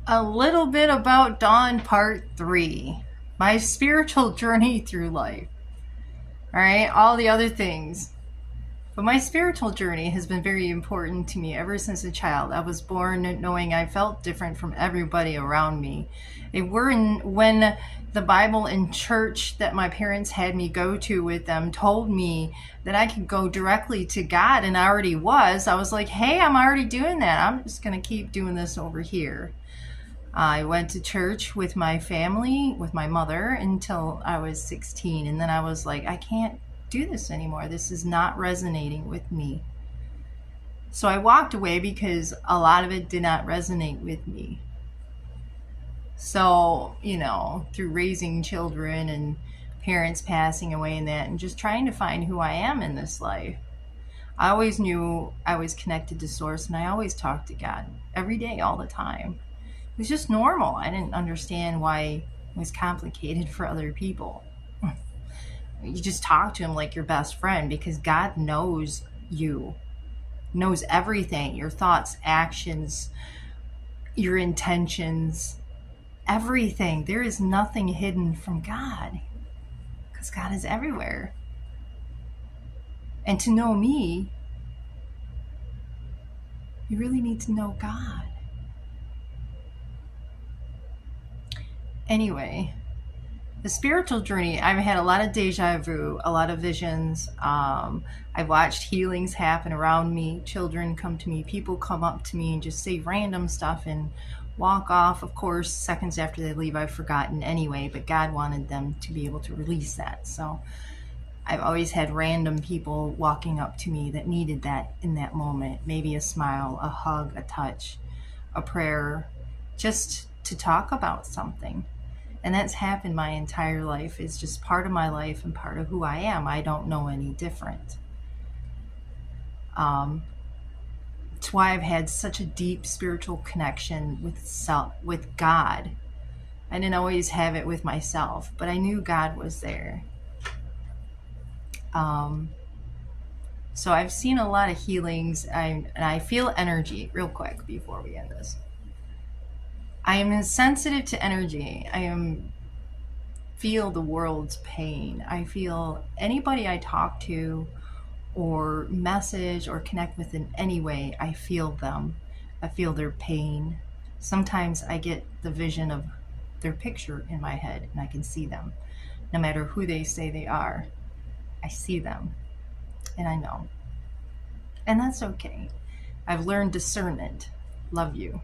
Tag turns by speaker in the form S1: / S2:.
S1: A little bit about Dawn Part 3. My spiritual journey through life. Alright, all the other things. But my spiritual journey has been very important to me ever since a child. I was born knowing I felt different from everybody around me. It were when the Bible and church that my parents had me go to with them told me that I could go directly to God, and I already was. I was like, hey, I'm already doing that. I'm just going to keep doing this over here. I went to church with my family, with my mother, until I was 16. And then I was like, I can't do this anymore. This is not resonating with me. So I walked away because a lot of it did not resonate with me. So, through raising children and parents passing away and that, and just trying to find who I am in this life, I always knew I was connected to Source, and I always talked to God every day, all the time. It was just normal. I didn't understand why it was complicated for other people. You just talk to him like your best friend because God knows you, knows everything, your thoughts, actions, your intentions, everything. There is nothing hidden from God because God is everywhere. And to know me, you really need to know God. Anyway, the spiritual journey, I've had a lot of deja vu, a lot of visions. I've watched healings happen around me. Children come to me, people come up to me and just say random stuff and walk off. Of course, seconds after they leave, I've forgotten anyway, but God wanted them to be able to release that. So I've always had random people walking up to me that needed that in that moment. Maybe a smile, a hug, a touch, a prayer, just to talk about something. And that's happened my entire life. It's just part of my life and part of who I am. I don't know any different. It's why I've had such a deep spiritual connection with God. I didn't always have it with myself, but I knew God was there. So I've seen a lot of healings, and I feel energy real quick before we end this. I am sensitive to energy. Feel the world's pain. I feel anybody I talk to or message or connect with in any way, I feel them. I feel their pain. Sometimes I get the vision of their picture in my head and I can see them. No matter who they say they are, I see them and I know. And that's okay. I've learned discernment. Love you.